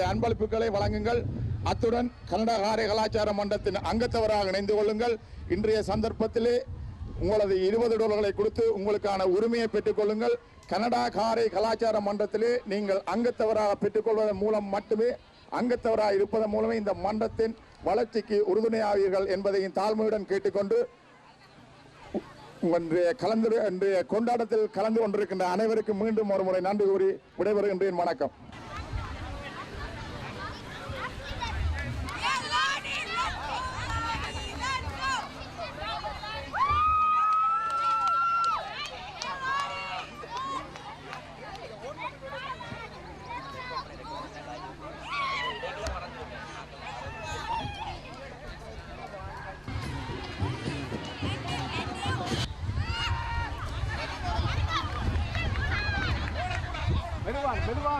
அன்பளிப்புகளை வழங்குங்கள். அத்துடன் கனடா காரை கலாச்சார மன்றத்தின் அங்கத்தவராக இணைந்து கொள்ளுங்கள். இன்றைய சந்தர்ப்பத்திலே உங்களது $20 கொடுத்து உங்களுக்கான உரிமையை பெற்றுக் கொள்ளுங்கள். கனடா காரை கலாச்சார மன்றத்திலே நீங்கள் அங்கத்தவராக பெற்றுக்கொள்வதன் மூலம் மட்டுமே, அங்கத்தவராக இருப்பதன் மூலமே இந்த மன்றத்தின் வளர்ச்சிக்கு உறுதுணையாவீர்கள் என்பதையும் தாழ்மையுடன் கேட்டுக்கொண்டு இன்றைய கொண்டாட்டத்தில் கலந்து கொண்டிருக்கின்ற அனைவருக்கும் மீண்டும் ஒரு முறை நன்றி கூறி விடைபெறுகின்றேன். வணக்கம். மெதுவாக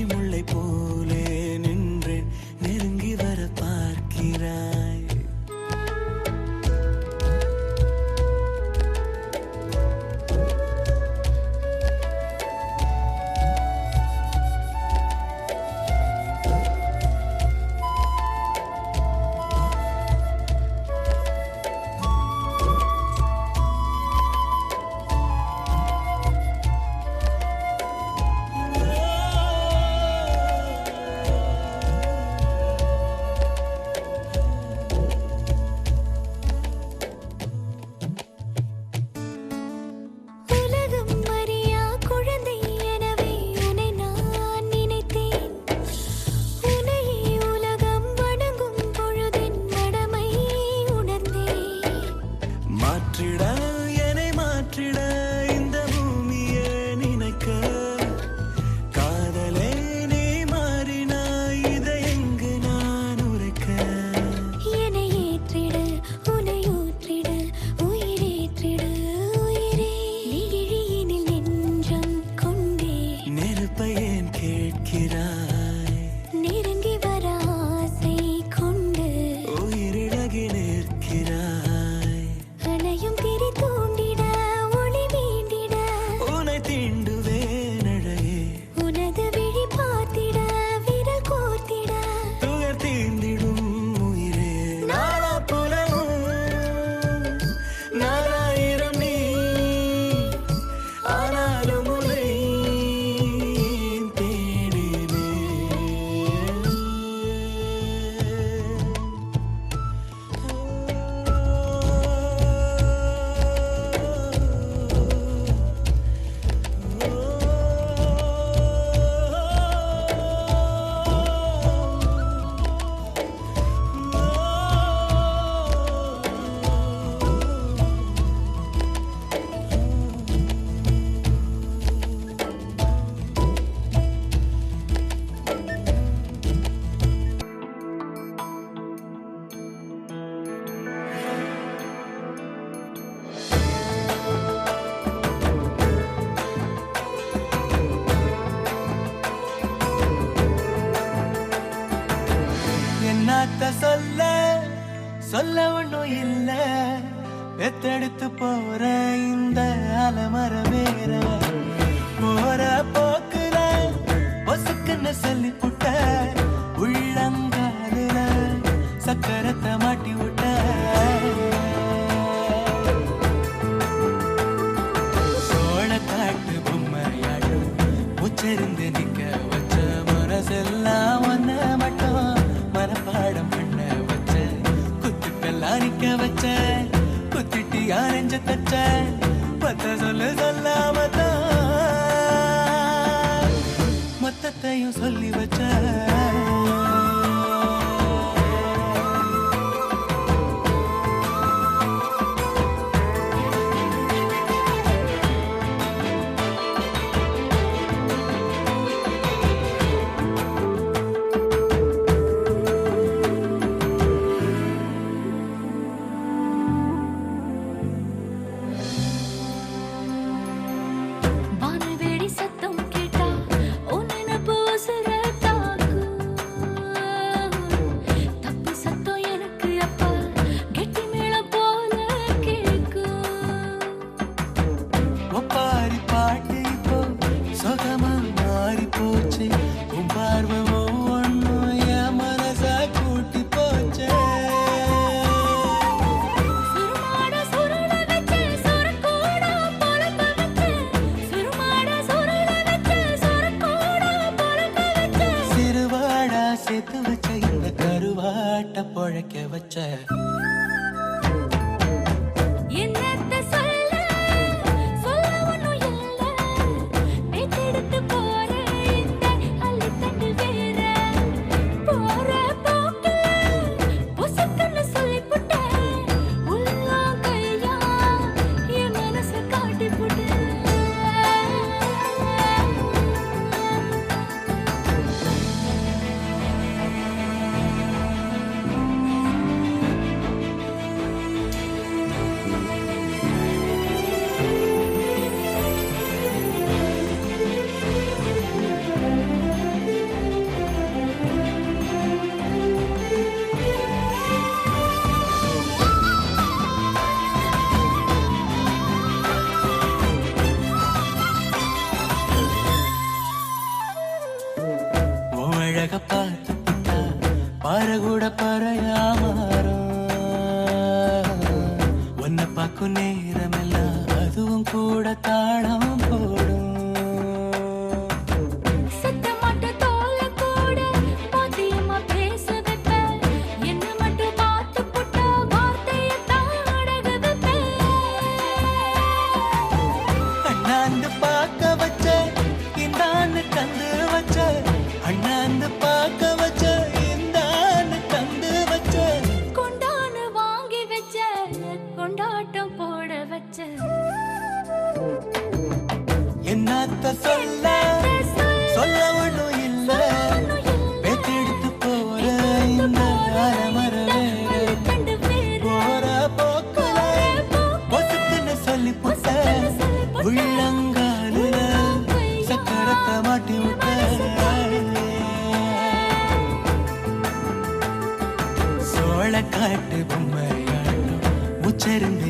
முல்லை போலே நின்றேன் நெருங்கி வர பார்க்கிறாய். சொல்ல சொல்ல ஒண்ணும் இல்ல வெத்தெடுத்து போற இந்த அலமர வேற போற போக்குல பொசுக்குன்னு சொல்லி புட்ட உள்ளங்காலுல சக்கரத்தை மாட்டி விட்ட சோழ காட்டு பொம்மையாட்டும் உச்சரிந்து நிக்க வச்ச மனசெல்லாம் ஒன்ன மட்டும் மனப்பாடம் பண்ண வச்ச குத்துக்கெல்லாம் நிக்க வச்ச குத்திட்டி ஆரஞ்ச தச்ச பத்த சொல்லு சொல்லாமத்தான் மொத்தத்தையும் சொல்லி வச்ச சேர்த்து வச்ச இந்த கருவாட்ட பொழைக்க வச்ச அழக பார்த்து புட்டா பாறை கூட பறையா மாறும். உன்னை பார்க்கும் நேரமெல்லாம் அதுவும் கூட தாளம் போடும். அண்ணாந்து பார்க்க வச்ச இந்தான்னு கந்து வச்ச, அண்ணாந்து பார்க்க வச்ச இந்தான்னு கந்து வச்ச, கொண்டான்னு வாங்கி வச்ச கொண்டாட்டம் போட வச்ச. என்னத்த சொல்ல சொல்ல ஒண்ணும் இல்ல, பேத்தெடுத்து போற இந்த அலமர போற போக்குல பொசுக்குன்னு சொல்லி புட்ட, உள்ளங்காலுல சக்கரத்தை மாட்டி விட்ட. சோழ காட்டு பொம்மையாட்டம் உச்சரிந்து